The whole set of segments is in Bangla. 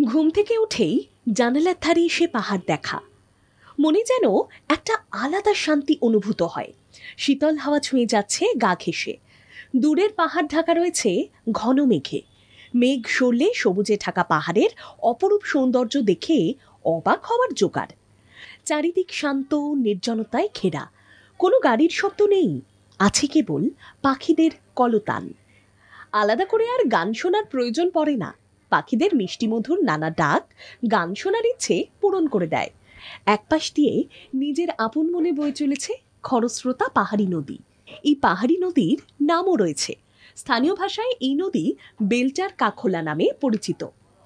ঘুম থেকে উঠেই জানালার ধারে সে পাহাড় দেখা, মনে যেন একটা আলাদা শান্তি অনুভূত হয়। শীতল হাওয়া ছুঁয়ে যাচ্ছে গা ঘেঁষে। দূরের পাহাড় ঢাকা রয়েছে ঘন মেঘে। মেঘ সরলে সবুজে ঢাকা পাহাড়ের অপরূপ সৌন্দর্য দেখে অবাক হওয়ার জোগাড়। চারিদিক শান্ত, নির্জনতায় ঘেরা। কোনো গাড়ির শব্দ নেই, আছে কেবল পাখিদের কলতান। আলাদা করে আর গান শোনার প্রয়োজন পড়ে না। পাখিদের মিষ্টিমধুর নানা ডাক গান শোনার ইচ্ছে পূরণ করে দেয়। একপাশ দিয়ে নিজের আপন মনে বয়ে চলেছে খরস্রোতা পাহাড়ি নদী। এই পাহাড়ি নদীর নামও রয়েছে। স্থানীয় ভাষায় এই নদী বেলটার কাখোলা নামে পরিচিত।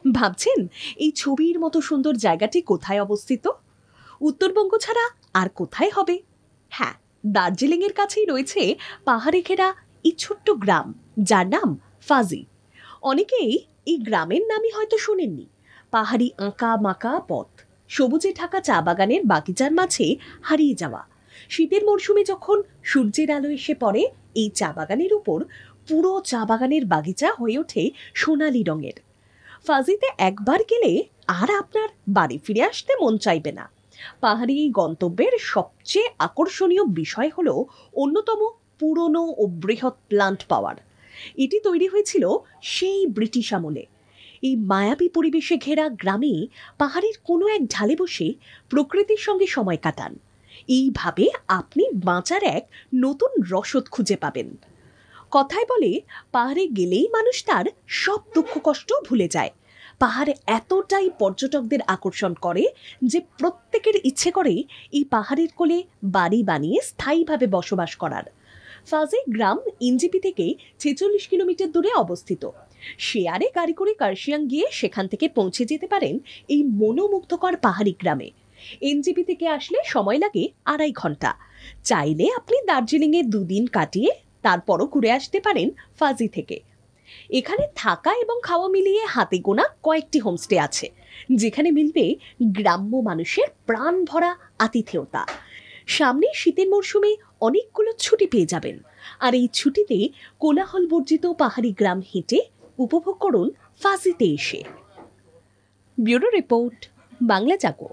ভাবছেন এই ছবির মতো সুন্দর জায়গাটি কোথায় অবস্থিত? উত্তরবঙ্গ ছাড়া আর কোথায় হবে? হ্যাঁ, দার্জিলিংয়ের কাছেই রয়েছে পাহাড়ে ঘেরা এই ছোট্ট গ্রাম, যার নাম ফাজি। অনেকেই এই গ্রামের নামই হয়তো শোনেননি। পাহাড়ি আঁকা মাকা পথ, সবুজে ঢাকা চা বাগানের বাগিচার মাঝে হারিয়ে যাওয়া। শীতের মরশুমে যখন সূর্যের আলো এসে পড়ে, এই চা বাগানের উপর পুরো চা বাগানের বাগিচা হয়ে ওঠে সোনালি রঙের। ফাজিতে একবার গেলে আর আপনার বাড়ি ফিরে আসতে মন চাইবে না। পাহাড়ি এই গন্তব্যের সবচেয়ে আকর্ষণীয় বিষয় হলো অন্যতম পুরনো ও বৃহৎ প্লান্ট পাওয়ার। এটি তৈরি হয়েছিল সেই ব্রিটিশ আমলে। এই মায়াবী পরিবেশে ঘেরা গ্রামে পাহাড়ের কোনো এক ঢালে বসে প্রকৃতির সঙ্গে সময় কাটান। এইভাবে আপনি বাঁচার এক নতুন রসদ খুঁজে পাবেন। কথায় বলে, পাহাড়ে গেলেই মানুষ তার সব দুঃখ কষ্ট ভুলে যায়। পাহাড় এতটাই পর্যটকদের আকর্ষণ করে যে প্রত্যেকের ইচ্ছে করে এই পাহাড়ের কোলে বাড়ি বানিয়ে স্থায়ীভাবে বসবাস করার। ফাজি গ্রাম এনজেপি থেকে 46 কিলোমিটার দূরে অবস্থিত। শেয়ারে গাড়ি করে কার্শিয়াং গিয়ে সেখান থেকে পৌঁছে যেতে পারেন এই মনোমুগ্ধকর পাহাড়ি গ্রামে। এনজেপি থেকে আসলে সময় লাগে 2.5 ঘন্টা। চাইলে আপনি দার্জিলিংয়ে 2 দিন কাটিয়ে তারপরও ঘুরে আসতে পারেন ফাজি থেকে। এখানে থাকা এবং খাওয়া মিলিয়ে হাতে গোনা কয়েকটি হোমস্টে আছে, যেখানে মিলবে গ্রাম্য মানুষের প্রাণ ভরা আতিথেয়তা। সামনে শীতের মরশুমে অনেকগুলো ছুটি পেয়ে যাবেন, আর এই ছুটিতে কোলাহল বর্জিত পাহাড়ি গ্রাম হেঁটে উপভোগ করুন ফাজিতে এসে। ব্যুরো রিপোর্ট, বাংলা জাগো।